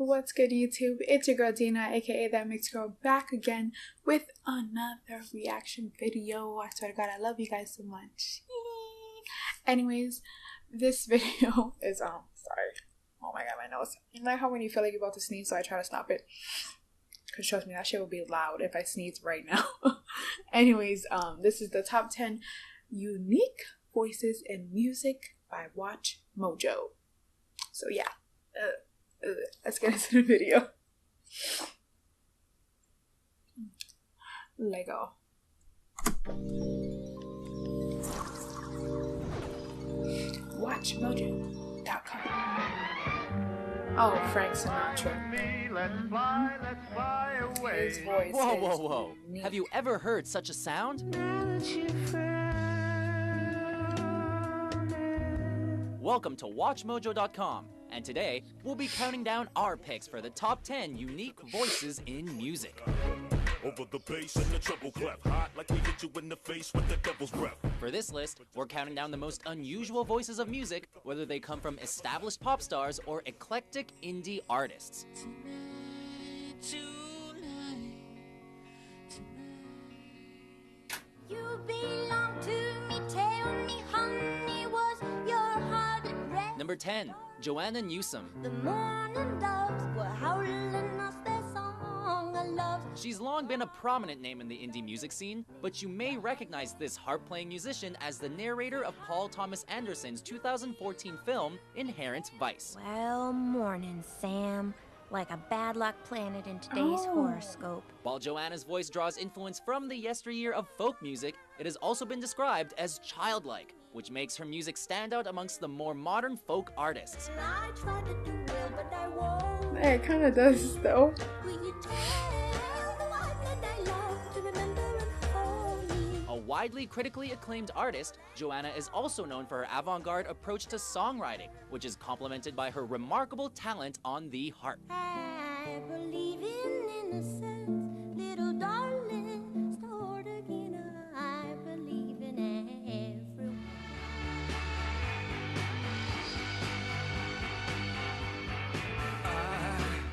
What's good, YouTube? It's your girl Dina, aka That Mixed Girl, back again with another reaction video. I swear to God, I love you guys so much. Anyways, this video is sorry. Oh my God, my nose. You know how when you feel like you're about to sneeze, so I try to stop it. Cause trust me, that shit will be loud if I sneeze right now. Anyways, this is the top 10 unique voices in music by Watch Mojo. So yeah. Let's get into the video. Lego. WatchMojo.com. Oh, Frank Sinatra. Let's fly away. His voice Whoa. is unique. Have you ever heard such a sound? Welcome to WatchMojo.com, and today we'll be counting down our picks for the top 10 unique voices in music. Over the bass and the treble clef, hot like we hit you in the face with the devil's breath. For this list, we're counting down the most unusual voices of music, whether they come from established pop stars or eclectic indie artists. You belong to me, tell me, honey, was your heart at rest? Number 10, Joanna Newsom. The morning doves were howling us their song of love. She's long been a prominent name in the indie music scene, but you may recognize this harp-playing musician as the narrator of Paul Thomas Anderson's 2014 film, Inherent Vice. Well, morning, Sam. Like a bad luck planet in today's horoscope. While Joanna's voice draws influence from the yesteryear of folk music, it has also been described as childlike, which makes her music stand out amongst the more modern folk artists. I tried to do well, but I won't. It kind of does, though. Will you tell the one that I love to remember and hold me? A widely critically acclaimed artist, Joanna is also known for her avant-garde approach to songwriting, which is complemented by her remarkable talent on the harp. I believe in innocence, little darling, start again. I believe in everyone.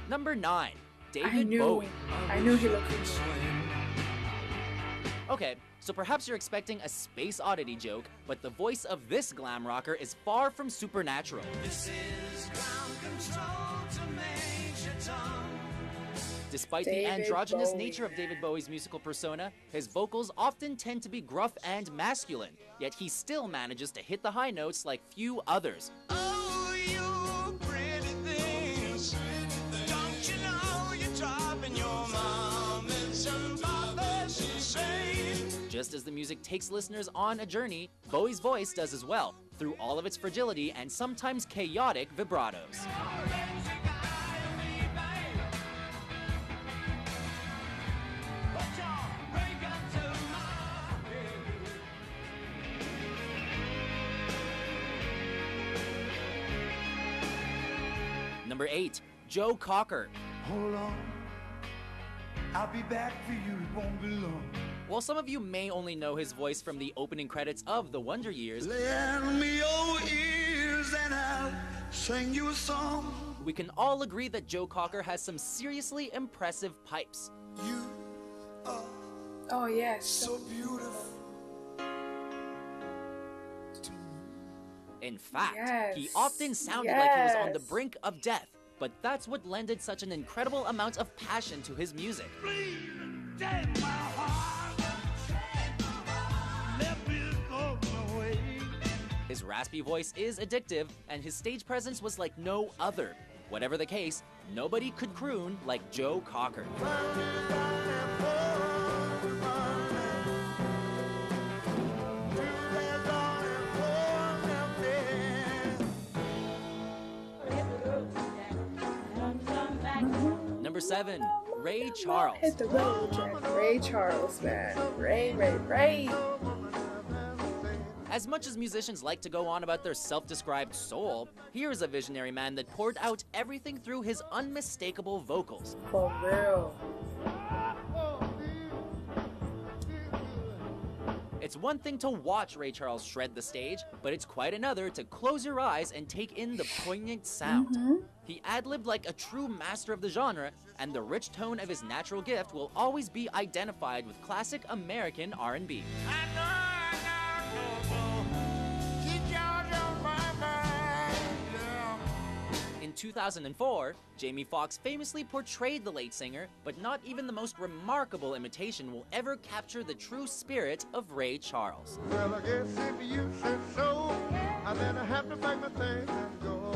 Number 9, I David knew Bowie. he looked good. Okay, so perhaps you're expecting a Space Oddity joke, but the voice of this glam rocker is far from supernatural. Despite the David androgynous Bowie. nature of David Bowie's musical persona, his vocals often tend to be gruff and masculine, yet he still manages to hit the high notes like few others. Just as the music takes listeners on a journey, Bowie's voice does as well, through all of its fragility and sometimes chaotic vibratos. Number 8, Joe Cocker. Hold on, I'll be back for you, it won't be long. While some of you may only know his voice from the opening credits of The Wonder Years, Lend me your ears and I'll sing you a song. we can all agree that Joe Cocker has some seriously impressive pipes. You are Oh, yes. so beautiful. In fact, he Yes. often sounded like he was on the Yes. brink of death, but that's what lended such an incredible amount of passion to his music. Take my heart, let me go away. His raspy voice is addictive, and his stage presence was like no other. Whatever the case, nobody could croon like Joe Cocker. Number 7, Ray Charles. Hit the road, Jack. Ray Charles, man. Ray. As much as musicians like to go on about their self-described soul, here's a visionary man that poured out everything through his unmistakable vocals. For real. It's one thing to watch Ray Charles shred the stage, but it's quite another to close your eyes and take in the poignant sound. He ad-libbed like a true master of the genre, and the rich tone of his natural gift will always be identified with classic American R&B. In 2004, Jamie Foxx famously portrayed the late singer, but not even the most remarkable imitation will ever capture the true spirit of Ray Charles. Well, I guess if you said so, then I have to pack my things and go.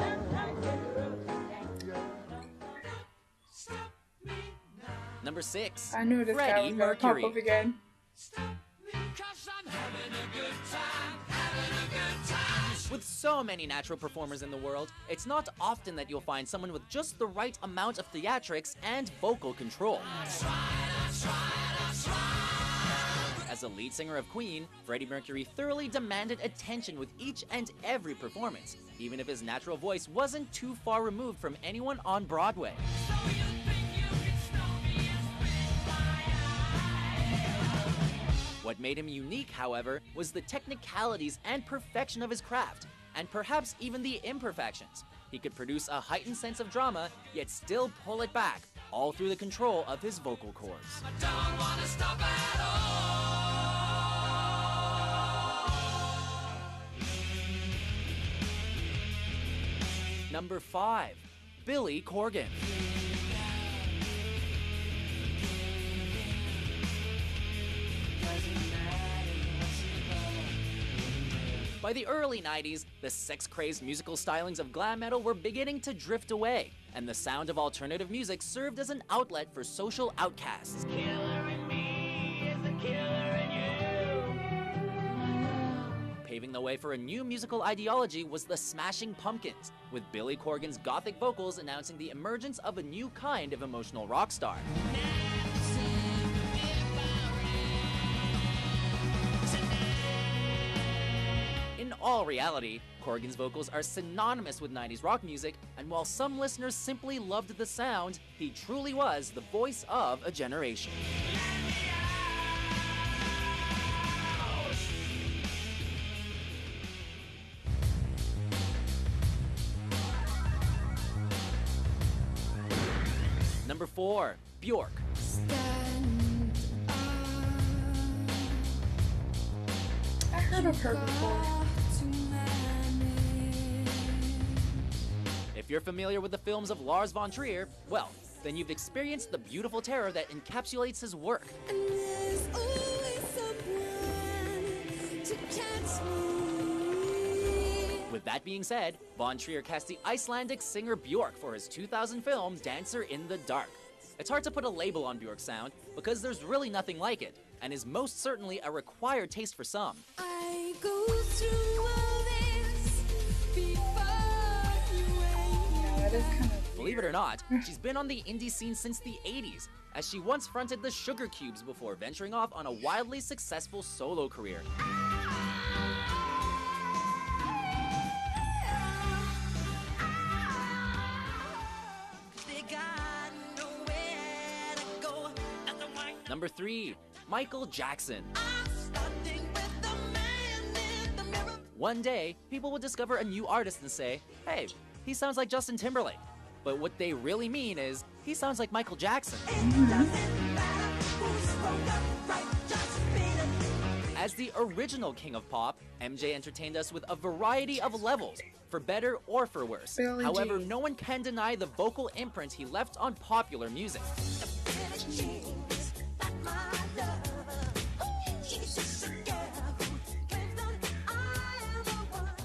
Number 6. I knew this guy Freddie was gonna pop Mercury. up again. With so many natural performers in the world, it's not often that you'll find someone with just the right amount of theatrics and vocal control. As a lead singer of Queen, Freddie Mercury thoroughly demanded attention with each and every performance, even if his natural voice wasn't too far removed from anyone on Broadway. What made him unique, however, was the technicalities and perfection of his craft, and perhaps even the imperfections. He could produce a heightened sense of drama, yet still pull it back, all through the control of his vocal cords. Number 5. Billy Corgan. By the early 90s, the sex-crazed musical stylings of glam metal were beginning to drift away, and the sound of alternative music served as an outlet for social outcasts. Paving the way for a new musical ideology was the Smashing Pumpkins, with Billy Corgan's gothic vocals announcing the emergence of a new kind of emotional rock star. In all reality, Corgan's vocals are synonymous with 90s rock music, and while some listeners simply loved the sound, he truly was the voice of a generation. Number 4. Bjork. I heard of her before. If you're familiar with the films of Lars von Trier, well, then you've experienced the beautiful terror that encapsulates his work. With that being said, von Trier cast the Icelandic singer Bjork for his 2000 film Dancer in the Dark. It's hard to put a label on Bjork's sound because there's really nothing like it, and is most certainly a required taste for some. I go through all this before you wake. Yeah, that is kind of Believe it or not, she's been on the indie scene since the 80s, as she once fronted the Sugar Cubes before venturing off on a wildly successful solo career. Number 3. Michael Jackson. One day, people would discover a new artist and say, hey, he sounds like Justin Timberlake. But what they really mean is, he sounds like Michael Jackson. As the original king of pop, MJ entertained us with a variety of levels, for better or for worse. Billie However, Jean. no one can deny the vocal imprint he left on popular music.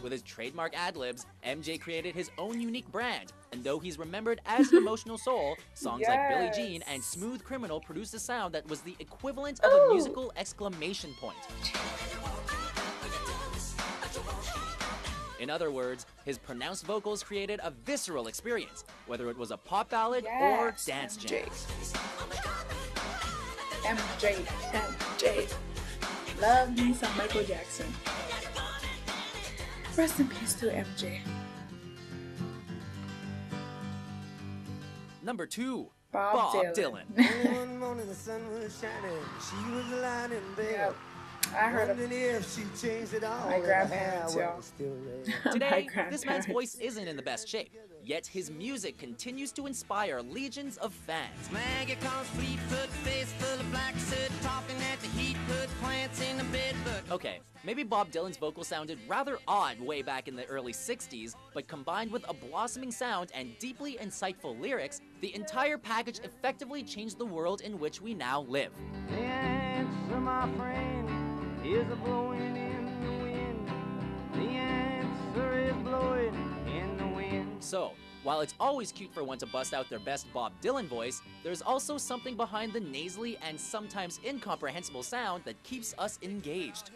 With his trademark ad-libs, MJ created his own unique brand, and though he's remembered as an emotional soul, songs like Billie Yes. Jean and Smooth Criminal produced a sound that was the equivalent of a musical exclamation point. In other words, his pronounced vocals created a visceral experience, whether it was a pop ballad or Yes, dance MJ. jam. MJ. Love me some Michael Jackson. Rest in peace to MJ. Number 2. Bob Dylan. Dylan. One morning the sun was shining, she was lying in bed. Yep. I heard of Wondering if she changed it all. my and her grandparents, hair y'all. was still red. My Today, this man's grandparents. voice isn't in the best shape, yet his music continues to inspire legions of fans. Maggie comes Fleetfoot, face full of black soot, talking at the heat, put plants in the bed, but Okay, maybe Bob Dylan's vocal sounded rather odd way back in the early 60s, but combined with a blossoming sound and deeply insightful lyrics, the entire package effectively changed the world in which we now live. the answer, my friend, is a blowing in the wind. The answer is blowing in the wind. So, while it's always cute for one to bust out their best Bob Dylan voice, there's also something behind the nasally and sometimes incomprehensible sound that keeps us engaged.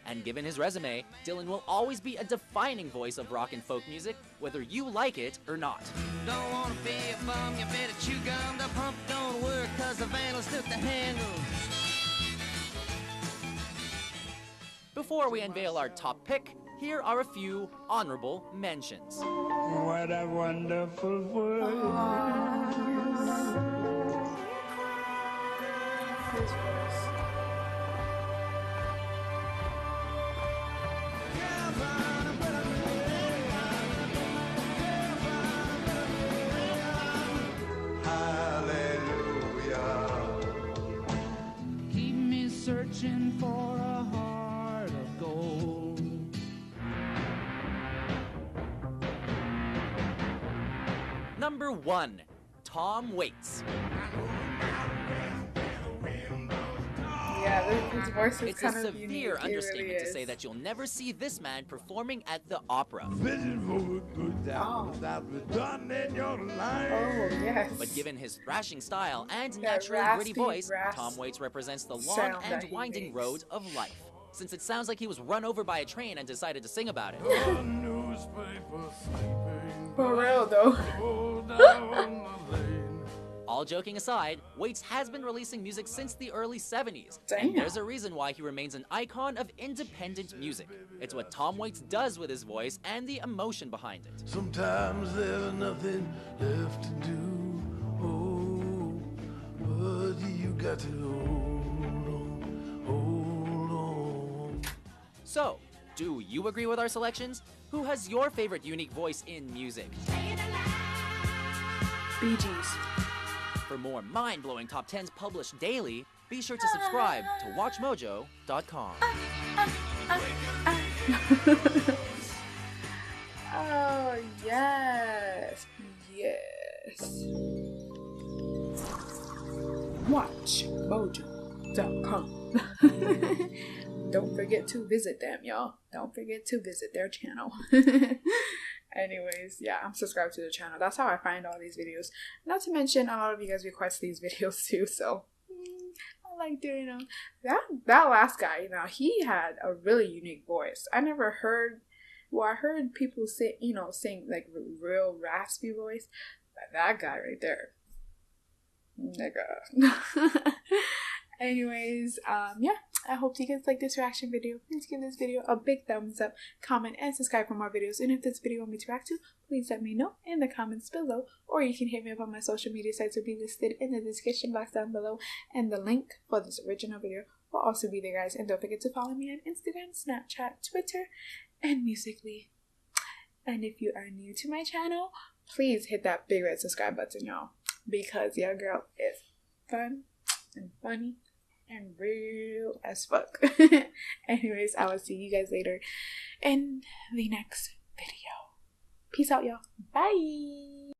And given his resume, Dylan will always be a defining voice of rock and folk music, whether you like it or not. Don't wanna be a bum, you better chew gum. The pump don't work, cause the vandals took the handle. Before we unveil our top pick, here are a few honorable mentions. What a wonderful world. His voice. Hallelujah. Keep me searching for a heart of gold. Number 1, Tom Waits. Yeah, his voice is It's a kind of severe unique. It understatement really to say is. that you'll never see this man performing at the opera. Vision for a good time that was done in your life. Oh, yes. But given his thrashing style and That naturally gritty raspy voice, rasp Tom Waits represents the long sound that and he winding makes. road of life. Since it sounds like he was run over by a train and decided to sing about it. The newspaper sleeping. For real, though. Oh, down the lane. All joking aside, Waits has been releasing music since the early 70s. Damn. And there's a reason why he remains an icon of independent music. It's what Tom Waits does with his voice and the emotion behind it. Sometimes there's nothing left to do. Oh, but you got to hold on, hold on. So, do you agree with our selections? Who has your favorite unique voice in music? Bee Gees. For more mind-blowing top 10s published daily, be sure to subscribe to WatchMojo.com. Oh, yes. Yes. WatchMojo.com. Don't forget to visit them, y'all. Don't forget to visit their channel. Anyways, yeah, I'm subscribed to the channel. That's how I find all these videos. Not to mention, a lot of you guys request these videos too, so I like doing them. That last guy, he had a really unique voice. I never heard. Well, I heard people sing like real raspy voice, but that guy right there, nigga. Anyways, yeah, I hope you guys like this reaction video. Please give this video a big thumbs up, comment, and subscribe for more videos. And if this video you want me to react to, please let me know in the comments below, or you can hit me up on my social media sites will be listed in the description box down below, and the link for this original video will also be there, guys. And don't forget to follow me on Instagram, Snapchat, Twitter, and Musical.ly. And if you are new to my channel, please hit that big red subscribe button, y'all, because your girl is fun and funny and real as fuck. Anyways, I will see you guys later in the next video. Peace out, y'all. Bye.